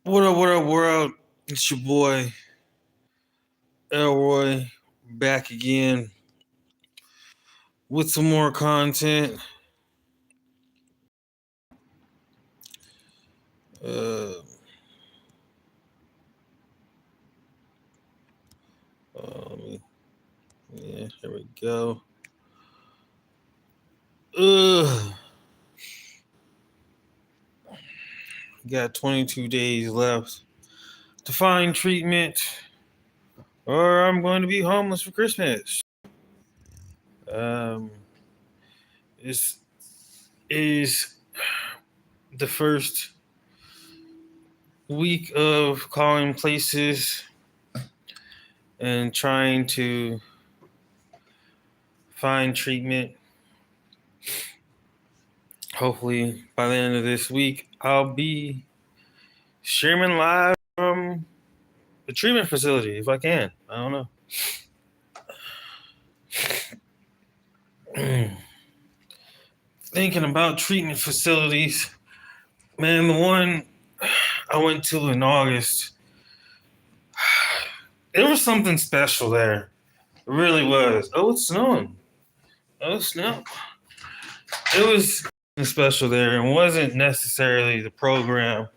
What up, world? It's your boy, Elroy, back again with some more content. Uh, um, yeah, here we go. Ugh, got 22 days left to find treatment, or I'm going to be homeless for Christmas. Um, this is the first week of calling places and trying to find treatment. Hopefully, by the end of this week, I'll be streaming live from the treatment facility if I can. I don't know. Thinking about treatment facilities, man, the one I went to in August, there was something special there. It really was. Oh, it's snowing. Oh, snow. It was special there and wasn't necessarily the program,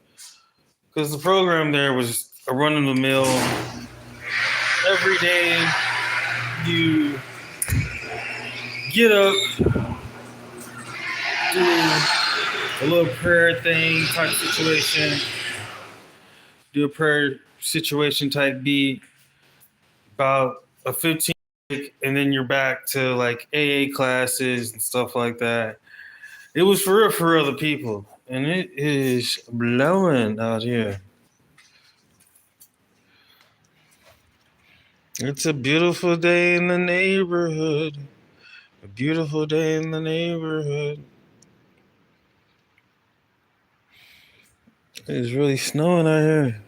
because the program there was a run of the mill. Every day you get up, do a little prayer thing type situation, do a prayer situation type beat, about a 15, and then you're back to like AA classes and stuff like that. It was for real the people, and it is blowing out here. It's a beautiful day in the neighborhood. A beautiful day in the neighborhood. It's really snowing out here.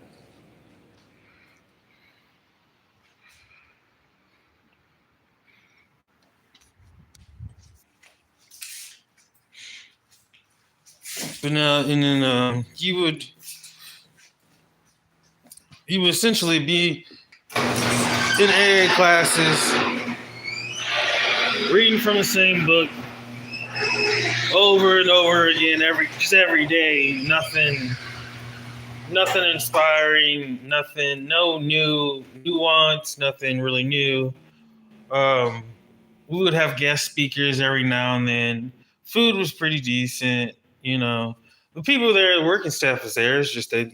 But now, and then you would essentially be in AA classes, reading from the same book over and over again, every day. Nothing inspiring, no new nuance, nothing really new. We would have guest speakers every now and then. Food was pretty decent, you know. The people there, the working staff was there. It's just that,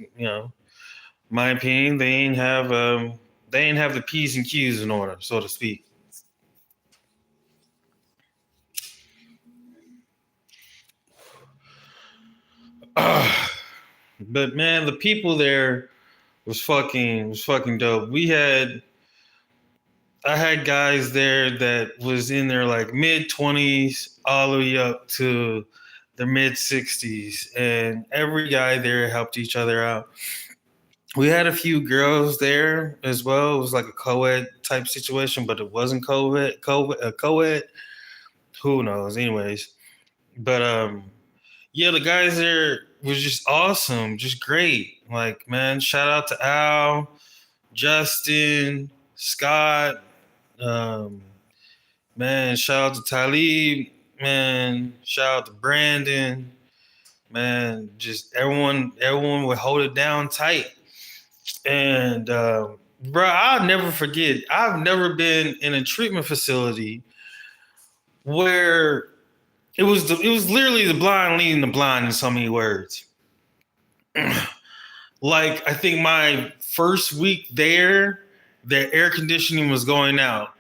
my opinion, they ain't have the P's and Q's in order, so to speak. But man, the people there was fucking dope. I had guys there that was in their like mid 20s all the way up to their mid 60s, and every guy there helped each other out. We had a few girls there as well. It was like a co-ed type situation, but it wasn't co-ed. Who knows? Anyways, but yeah, the guys there was just awesome, just great. Like, man, shout out to Al, Justin, Scott, um, man, shout out to Talib, man, shout out to Brandon, man, just everyone would hold it down tight. And bro, I'll never forget. I've never been in a treatment facility where it was literally the blind leading the blind in so many words. Like, I think my first week there, the air conditioning was going out.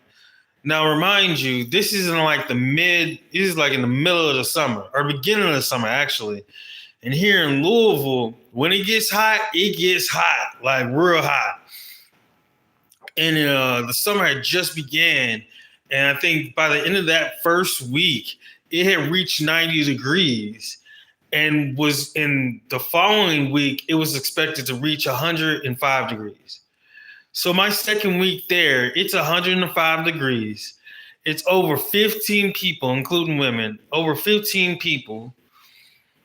Now, remind you, this isn't like this is like in the middle of the summer or beginning of the summer, actually. And here in Louisville, when it gets hot, like real hot. And the summer had just began. And I think by the end of that first week, it had reached 90 degrees, and was in the following week, it was expected to reach 105 degrees. So my second week there, it's 105 degrees. It's over 15 people, including women, over 15 people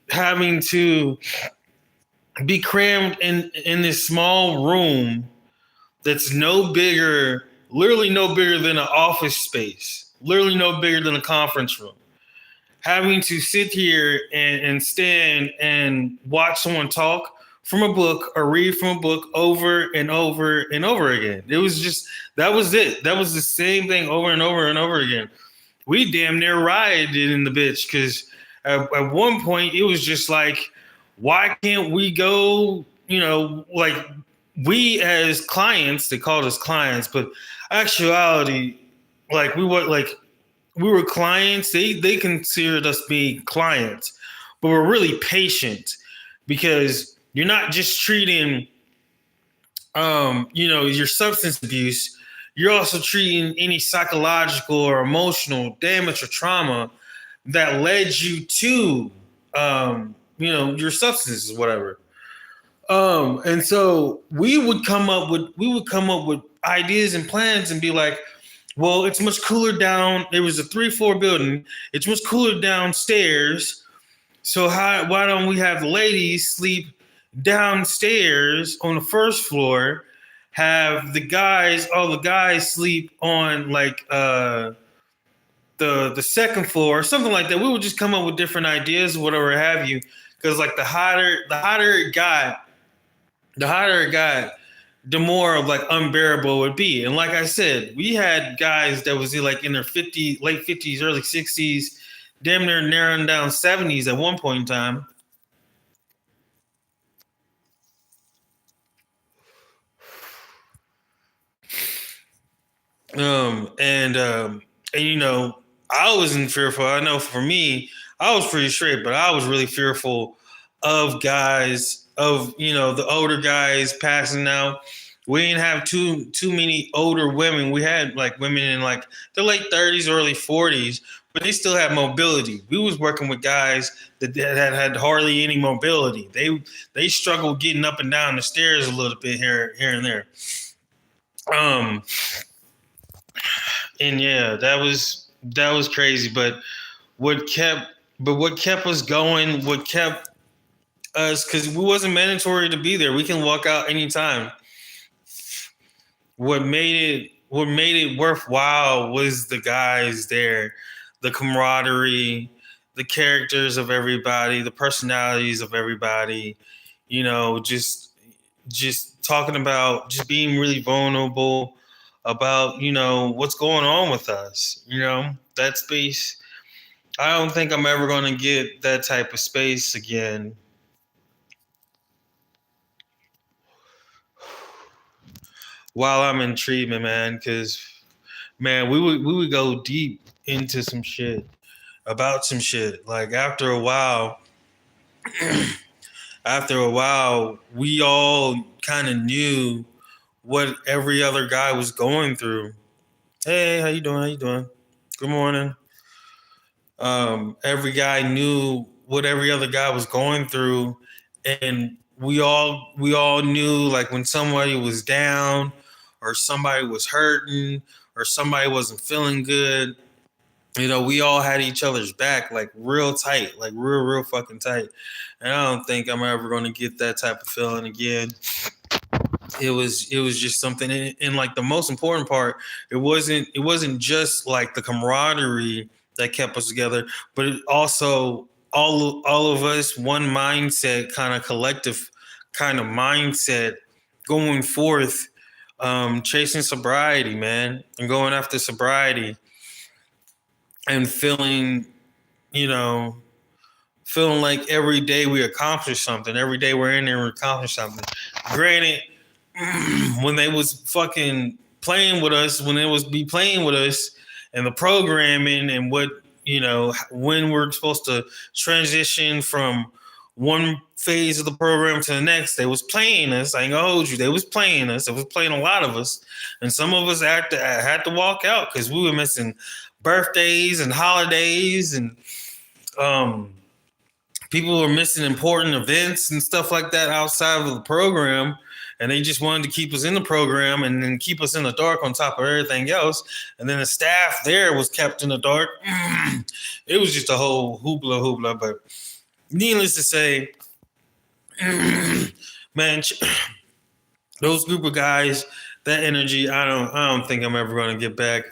having to be crammed in this small room that's no bigger, literally no bigger than an office space, literally no bigger than a conference room. Having to sit here and stand and watch someone talk from a book or read from a book over and over and over again. It was just, that was it. That was the same thing over and over and over again. We damn near rioted in the bitch because at one point it was just like, why can't we go, like we as clients, they called us clients, but actuality, like we were clients. They considered us being clients, but we're really patient because you're not just treating, your substance abuse. You're also treating any psychological or emotional damage or trauma that led you to, your substances, whatever. And so we would come up with ideas and plans and be like, well, it's much cooler down. It was a 3-floor building. It's much cooler downstairs. So why don't we have the ladies sleep downstairs on the first floor? Have all the guys sleep on like the second floor, or something like that. We would just come up with different ideas, whatever have you. Because like the hotter it got, the more of like unbearable it would be. And like I said, we had guys that was like in their late 50s, early 60s, damn near narrowing down 70s at one point in time. And I wasn't fearful. I know for me, I was pretty straight, but I was really fearful of guys, of the older guys passing out. We didn't have too many older women. We had like women in like the late 30s, early 40s, but they still had mobility. We was working with guys that had hardly any mobility. They struggled getting up and down the stairs a little bit here and there. And yeah, that was crazy. But what kept us going, what kept us, because we wasn't mandatory to be there. We can walk out anytime. What made it worthwhile was the guys there, the camaraderie, the characters of everybody, the personalities of everybody. Just talking about, just being really vulnerable about what's going on with us. That space. I don't think I'm ever going to get that type of space again. While I'm in treatment, man, because man, we would go deep into some shit, about some shit. Like after a while, we all kind of knew what every other guy was going through. Hey, how you doing? How you doing? Good morning. Every guy knew what every other guy was going through, and we all knew like when somebody was down, or somebody was hurting, or somebody wasn't feeling good. We all had each other's back, like real tight, like real fucking tight. And I don't think I'm ever going to get that type of feeling again. It was just something, and like the most important part, it wasn't just like the camaraderie that kept us together, but it also all of us, one mindset, kind of collective kind of mindset going forth, chasing sobriety, man, and going after sobriety, and feeling like every day we accomplish something. Every day we're in there and we accomplish something. Granted, when they was fucking playing with us, when it was be playing with us and the programming and what, when we're supposed to transition from one phase of the program to the next, they was playing us. I ain't gonna hold you. They was playing us. It was playing a lot of us. And some of us had to walk out because we were missing birthdays and holidays, and people were missing important events and stuff like that outside of the program. And they just wanted to keep us in the program and then keep us in the dark on top of everything else. And then the staff there was kept in the dark. It was just a whole hoopla. But needless to say, man, those group of guys, that energy, I don't think I'm ever going to get back.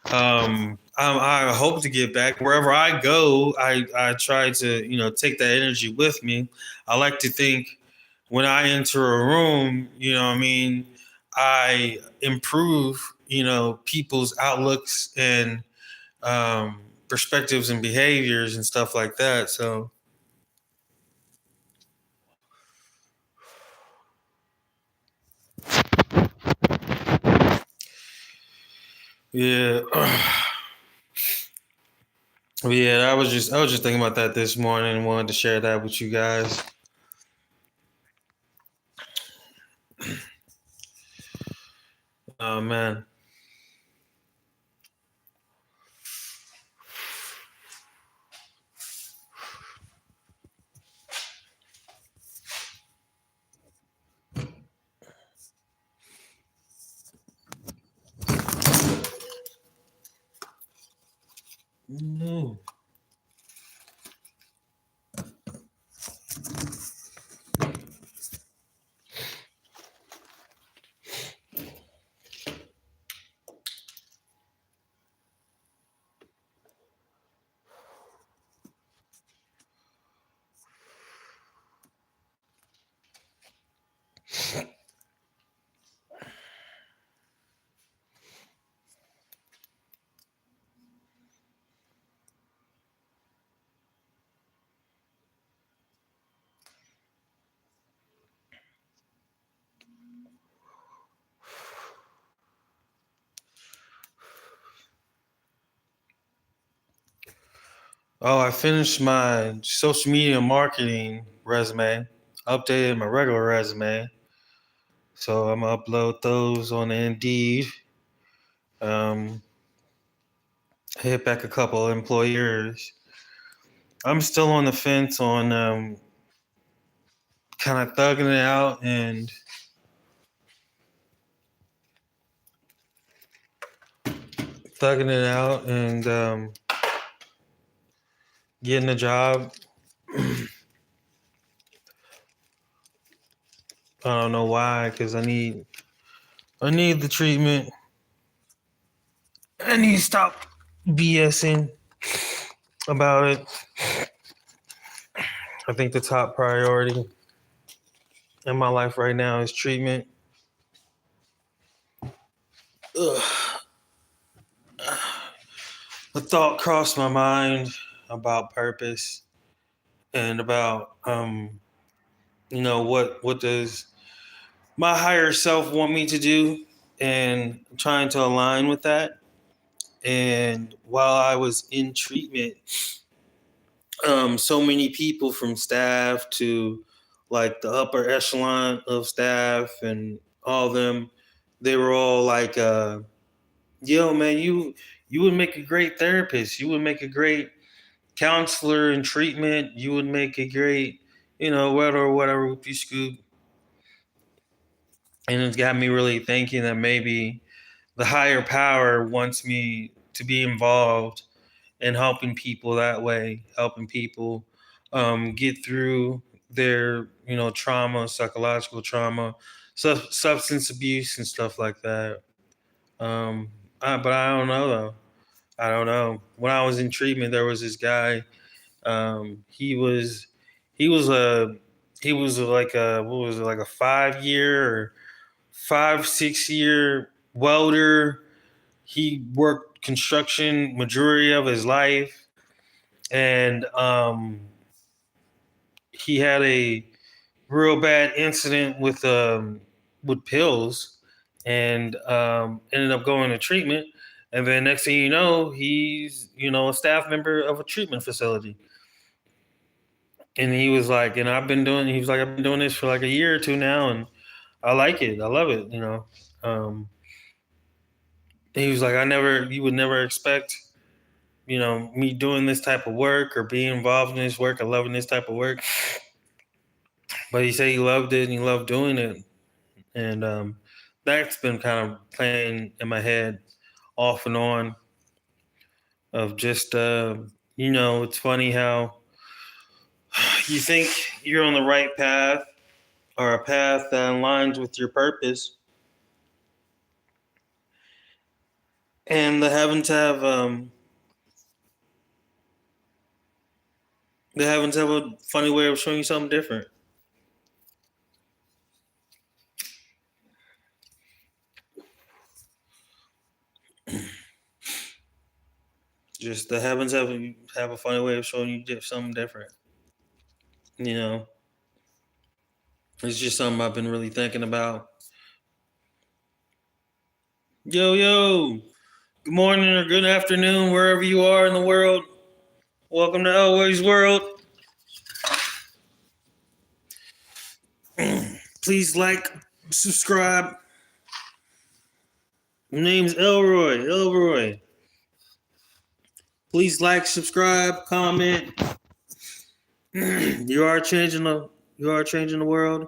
I hope to get back wherever I go. I try to take that energy with me. I like to think when I enter a room, what I mean, I improve people's outlooks and perspectives and behaviors and stuff like that. So yeah. Yeah, I was just thinking about that this morning and wanted to share that with you guys. Oh man. Mm. Oh, I finished my social media marketing resume, updated my regular resume. So I'm gonna upload those on Indeed. Um, hit back a couple employers. I'm still on the fence on kind of thugging it out and getting a job. I don't know why, because I need the treatment. I need to stop BSing about it. I think the top priority in my life right now is treatment. Ugh. A thought crossed my mind about purpose and about what does my higher self want me to do, and trying to align with that. And while I was in treatment, so many people from staff to like the upper echelon of staff and all of them, they were all like, yo man, you would make a great therapist, you would make a great counselor in treatment, you would make a great whatever whoopie scoop. And it's got me really thinking that maybe the higher power wants me to be involved in helping people that way, helping people get through their trauma, psychological trauma, substance abuse and stuff like that. um but I don't know though. I don't know. When I was in treatment, there was this guy. He was he was like a, what was it, like a 5 year or 5 6 year welder. He worked construction majority of his life, and he had a real bad incident with pills, and ended up going to treatment. And then next thing you know, he's a staff member of a treatment facility. And he was like, and he was like, I've been doing this for like a year or two now, and I like it. I love it. He was like, you would never expect, me doing this type of work or being involved in this work or loving this type of work. But he said he loved it and he loved doing it. And that's been kind of playing in my head off and on of just, it's funny how you think you're on the right path, or a path that aligns with your purpose. And the heavens have a funny way of showing you something different. Just the heavens have a funny way of showing you something different. You know, it's just something I've been really thinking about. Yo, yo, good morning or good afternoon, wherever you are in the world. Welcome to Elway's World. Please like, subscribe. My name's Elroy. Elroy. Please like, subscribe, comment. You are changing the world,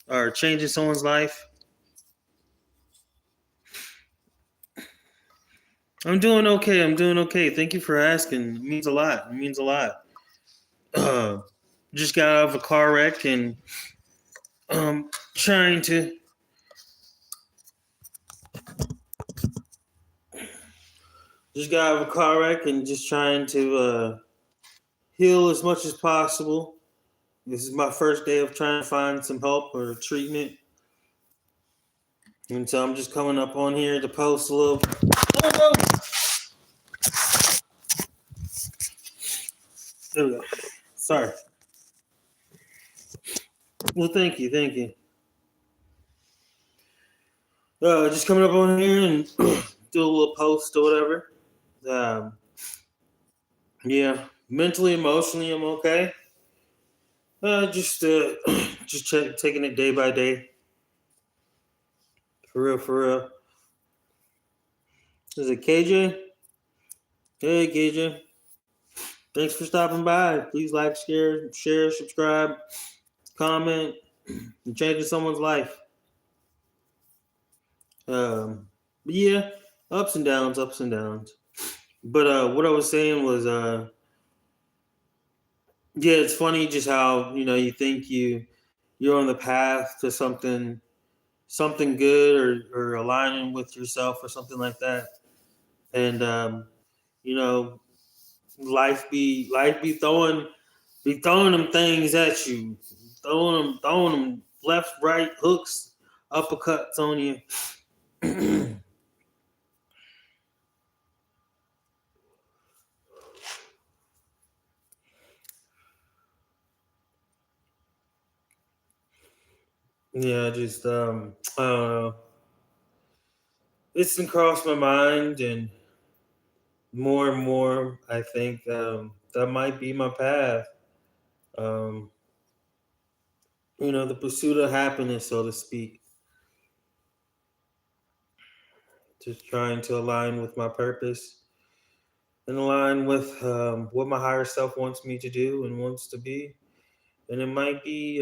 or changing someone's life. I'm doing okay. Thank you for asking. It means a lot. Just got out of a car wreck and trying to just trying to heal as much as possible. This is my first day of trying to find some help or treatment. And so I'm just coming up on here to post a little. Oh, there we go. Sorry. Well, thank you. Just coming up on here and do a little post or whatever. Yeah, mentally, emotionally, I'm okay. Just taking it day by day. For real. Is it KJ? Hey, KJ. Thanks for stopping by. Please like, share, subscribe, comment. You're changing someone's life. But yeah, ups and downs. But what I was saying was, yeah, it's funny just how you think you're on the path to something good or aligning with yourself or something like that, and you know, life be throwing them things at you, throwing them left, right, hooks, uppercuts on you. Yeah, just I don't know. It's been crossed my mind, and more, I think that might be my path. Um, the pursuit of happiness, so to speak. Just trying to align with my purpose and align with what my higher self wants me to do and wants to be. And it might be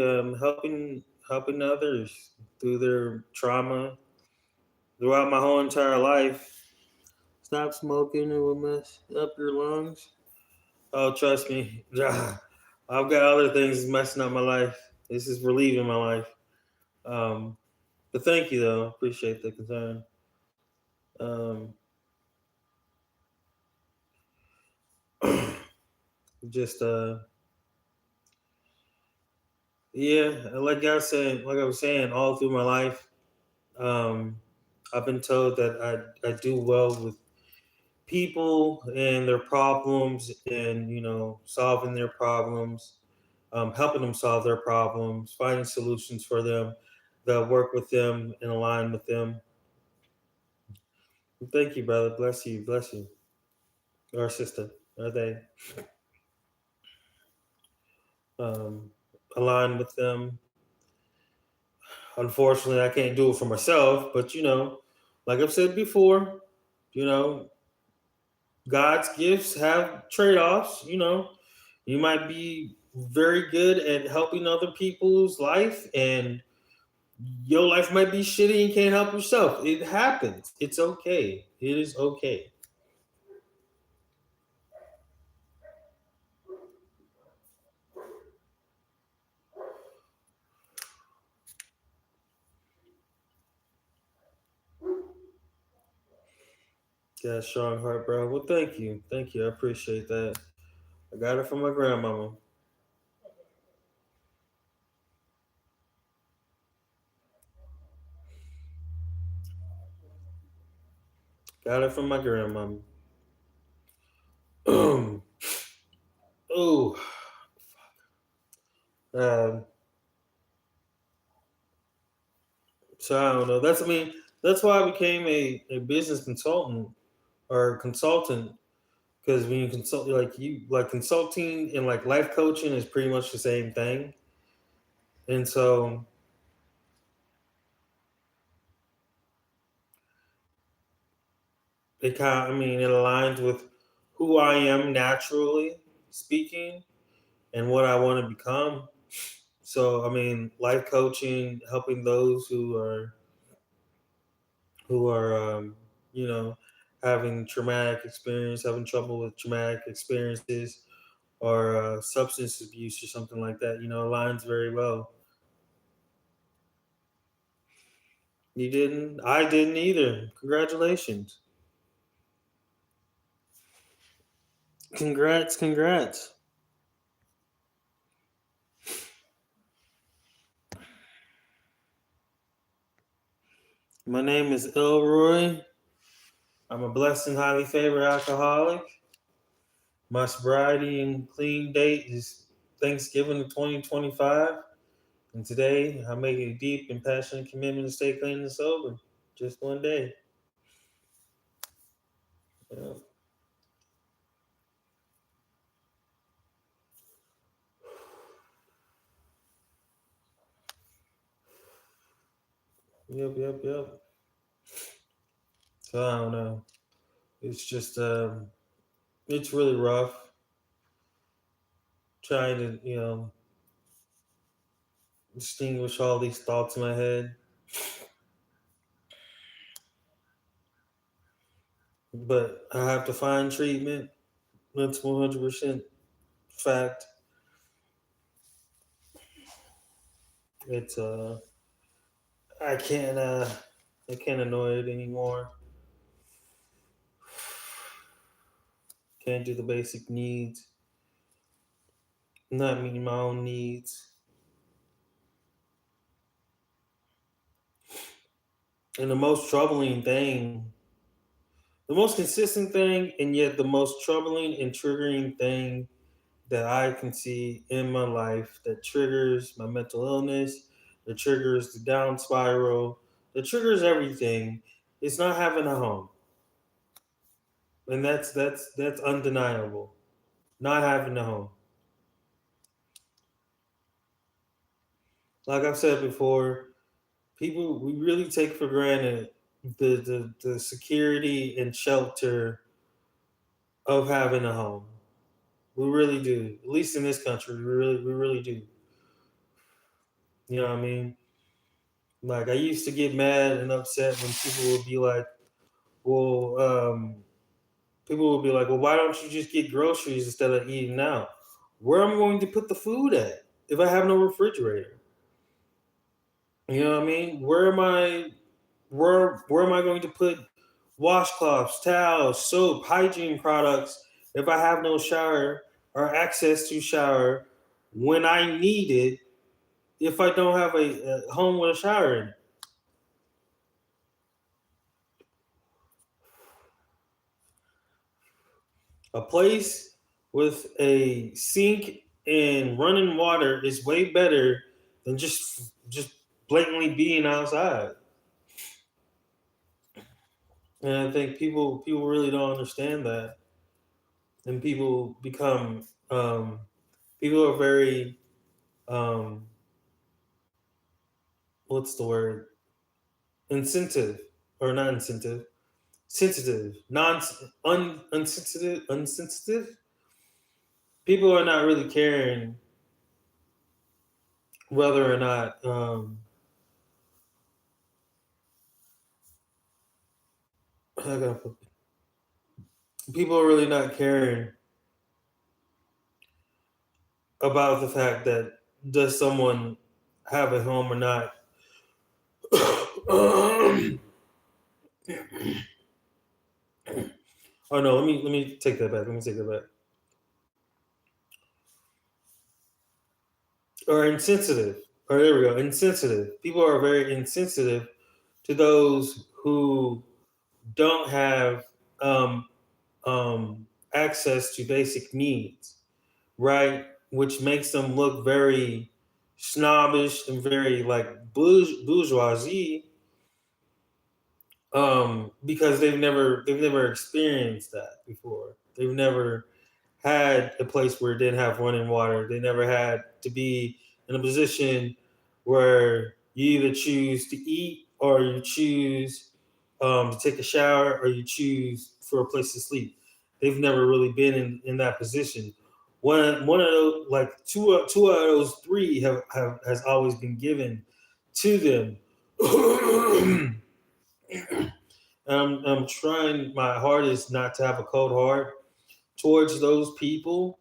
helping others through their trauma throughout my whole entire life. Stop smoking; it will mess up your lungs. Oh, trust me, I've got other things messing up my life. This is relieving my life. Um, but thank you, though. Appreciate the concern. Um, just yeah, like I was saying, all through my life, um, I've been told that I do well with people and their problems, and solving their problems, helping them solve their problems, finding solutions for them that work with them and align with them. Thank you, brother. Bless you, or sister, or they. Um, Align with them. Unfortunately, I can't do it for myself, but like I've said before, you know, God's gifts have trade offs. You might be very good at helping other people's life, and your life might be shitty and can't help yourself. It happens. It's okay. It is okay. Yeah, strong heart, bro. Well, thank you. Thank you. I appreciate that. I got it from my grandmama. Got it from my grandmama. Oh, um, so I don't know. That's why I became a business consultant or consultant because when you consult, like consulting and like life coaching is pretty much the same thing. And so it aligns with who I am naturally speaking and what I want to become. So, life coaching, helping those who are you know, having traumatic experience, having trouble with traumatic experiences, or substance abuse or something like that, aligns very well. You didn't? I didn't either. Congratulations. Congrats, congrats. My name is Elroy. I'm a blessed and highly favored alcoholic. My sobriety and clean date is Thanksgiving of 2025. And today, I make a deep and passionate commitment to stay clean and sober. Just one day. Yep, yep, yep, yep. So I don't know. It's just, it's really rough trying to, distinguish all these thoughts in my head. But I have to find treatment. That's 100% fact. It's, I can't, uh, I can't annoy it anymore. Can't do the basic needs. Not meeting my own needs. And the most consistent thing, and yet the most troubling and triggering thing that I can see in my life that triggers my mental illness, that triggers the down spiral, that triggers everything, is not having a home. And that's undeniable. Not having a home. Like I've said before, people we really take for granted the security and shelter of having a home. We really do. At least in this country, we really do. You know what I mean? Like I used to get mad and upset when people would be like, "Well, people would be like, well, why don't you just get groceries instead of eating out? Where am I going to put the food at if I have no refrigerator? You know what I mean? Where am I going to put washcloths, towels, soap, hygiene products if I have no shower or access to shower when I need it if I don't have a home with a shower in it? A place with a sink and running water is way better than just blatantly being outside. And I think people really don't understand that, and people are very um, what's the word, insensitive, or not incentive, sensitive, non unsensitive. People are not really caring whether or not how can I put people are really not caring about the fact that does someone have a home or not. Oh no, let me take that back. Let me take that back. Or insensitive. Or there we go. Insensitive. People are very insensitive to those who don't have um, access to basic needs, right? Which makes them look very snobbish and very like bourgeoisie, because they've never experienced that before. They've never had a place where it didn't have running water. They never had to be in a position where you either choose to eat or you choose to take a shower or you choose for a place to sleep. They've never really been in that position. One of those, like two out of those three have has always been given to them. I'm trying my hardest not to have a cold heart towards those people,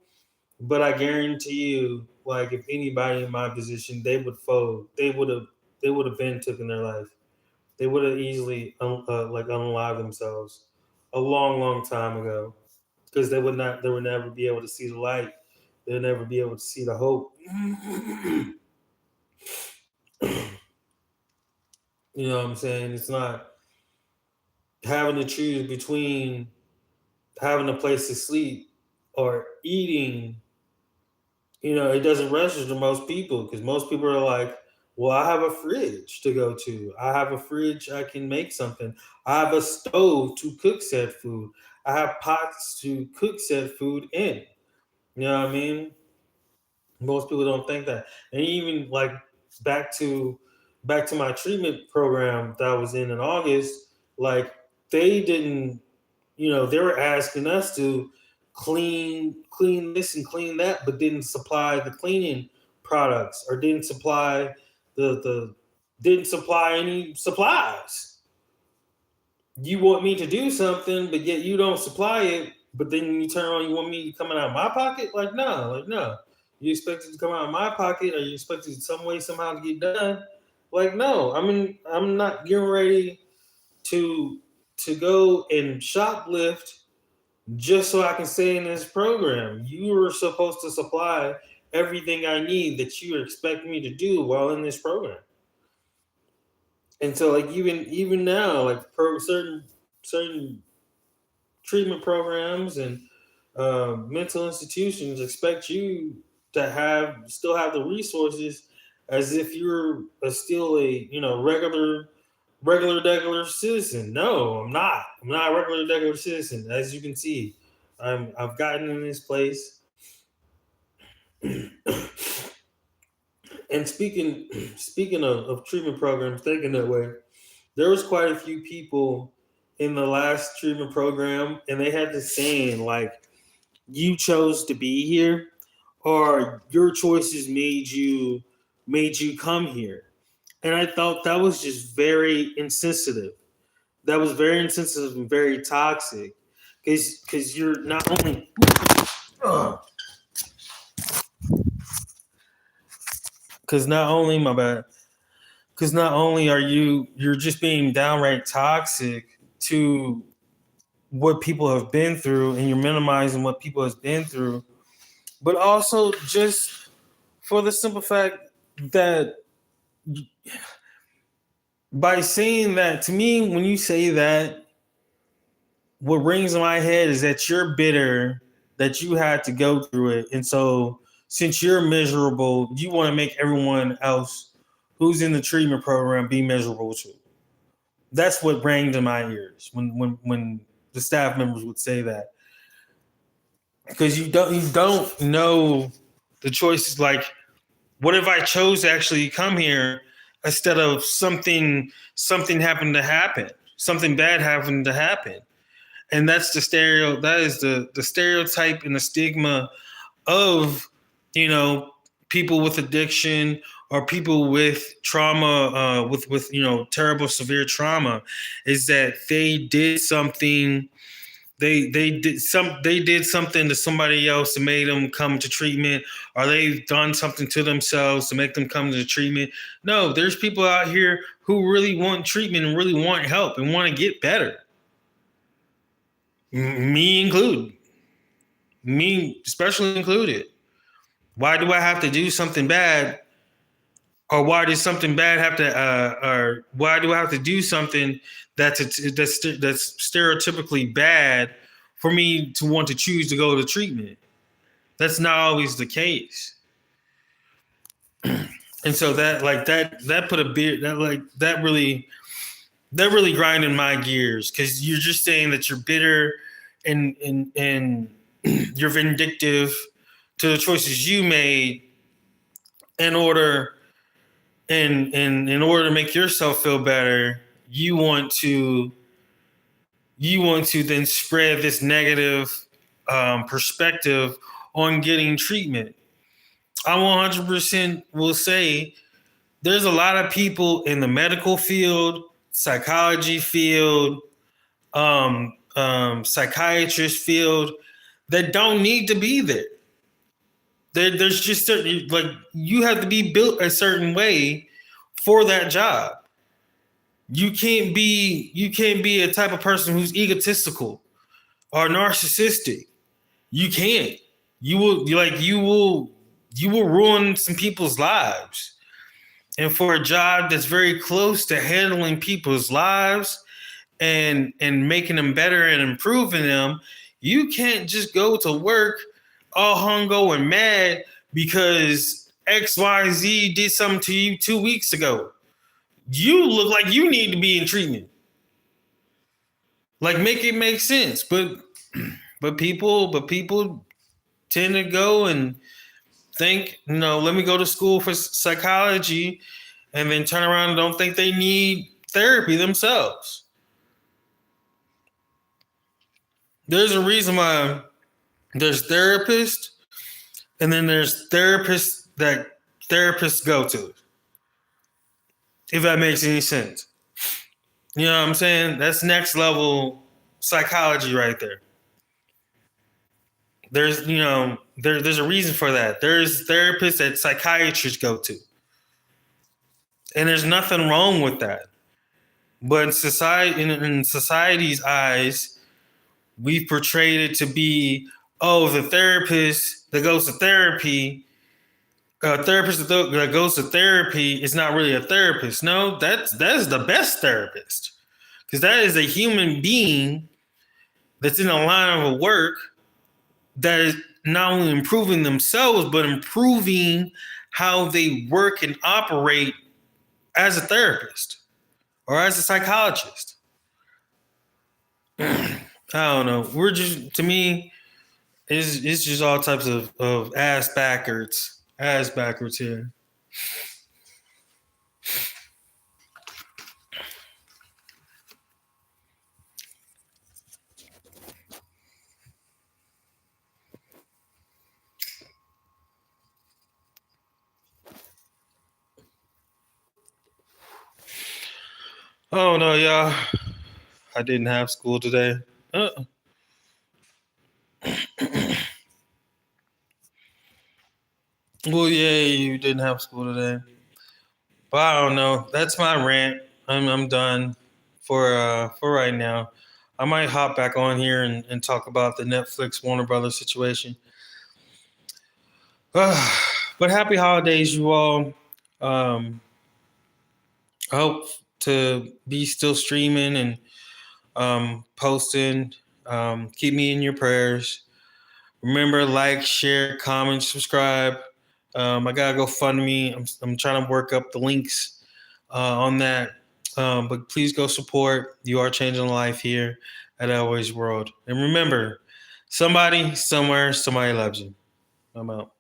but I guarantee you, like if anybody in my position, they would fold. They would have been taken their life. They would have easily like unalived themselves a long, long time ago because they would not. They would never be able to see the light. They'll never be able to see the hope. You know what I'm saying? It's not having to choose between having a place to sleep or eating. It doesn't register to most people because most people are like, well, I have a fridge to go to. I have a fridge I can make something. I have a stove to cook said food. I have pots to cook said food in. You know what I mean? Most people don't think that. And even like back to back to my treatment program that I was in August, like they didn't, they were asking us to clean this and clean that, but didn't supply the cleaning products or the didn't supply any supplies. You want me to do something, but yet you don't supply it. But then you turn around, you want me coming out of my pocket? Like no. You expect it to come out of my pocket, or you expect it some way somehow to get done? Like no. I mean, I'm not getting ready to go and shoplift just so I can stay in this program. You were supposed to supply everything I need that you expect me to do while in this program. And so, like even now, like certain treatment programs and mental institutions expect you to have still have the resources as if you're still a regular citizen. No, I'm not. I'm not a regular citizen. As you can see, I've gotten in this place. And speaking of treatment programs, thinking that way, there was quite a few people in the last treatment program, and they had this saying like, "You chose to be here, or your choices made you come here." And I thought that was just very insensitive. That was very insensitive and very toxic, because you're not only because not only my bad because not only are you're just being downright toxic to what people have been through, and you're minimizing what people have been through, but also just for the simple fact that by saying that, to me, when you say that, what rings in my head is that you're bitter that you had to go through it. And so since you're miserable, you want to make everyone else who's in the treatment program be miserable too. That's what rang in my ears when the staff members would say that. Because you don't know the choices. Like, what if I chose to actually come here instead of something happened to happen, something bad happened to happen? And that's that is the stereotype and the stigma of, people with addiction or people with trauma, with terrible severe trauma, is that they did something to somebody else that made them come to treatment, or they've done something to themselves to make them come to the treatment. No, there's people out here who really want treatment and really want help and want to get better. Me included, me especially included. Why do I have to do something bad, or why does something bad have to, or why do I have to do something that's stereotypically bad for me to want to choose to go to treatment? That's not always the case. And so that put a beer that really grinded my gears, because you're just saying that you're bitter and you're vindictive to the choices you made in order in order to make yourself feel better. You want to then spread this negative perspective on getting treatment. I 100% will say there's a lot of people in the medical field, psychology field, psychiatrist field that don't need to be there. There's just certain, like, you have to be built a certain way for that job. You can't be a type of person who's egotistical or narcissistic. You can't. You will ruin some people's lives. And for a job that's very close to handling people's lives and making them better and improving them, you can't just go to work all hungo and mad because XYZ did something to you 2 weeks ago. You look like you need to be in treatment. Like, make it make sense. But people tend to go and think, let me go to school for psychology, and then turn around and don't think they need therapy themselves. There's a reason why there's therapists, and then there's therapists that therapists go to. If that makes any sense. You know what I'm saying? That's next level psychology right there. There's a reason for that. There's therapists that psychiatrists go to. And there's nothing wrong with that. But in society's eyes, we've portrayed it to be, the therapist that goes to therapy, therapist that goes to therapy is not really a therapist. No, that is the best therapist, because that is a human being that's in a line of work that is not only improving themselves, but improving how they work and operate as a therapist or as a psychologist. I don't know. To me, it's just all types of ass backwards here. Oh no, y'all. I didn't have school today. Well, yeah, you didn't have school today. But I don't know. That's my rant. I'm done for right now. I might hop back on here and talk about the Netflix Warner Brothers situation. But happy holidays, you all. I hope to be still streaming and posting. Keep me in your prayers. Remember, like, share, comment, subscribe. I gotta go fund me. I'm trying to work up the links on that. But please go support. You are changing life here at Elway's World. And remember, somebody, somewhere, somebody loves you. I'm out.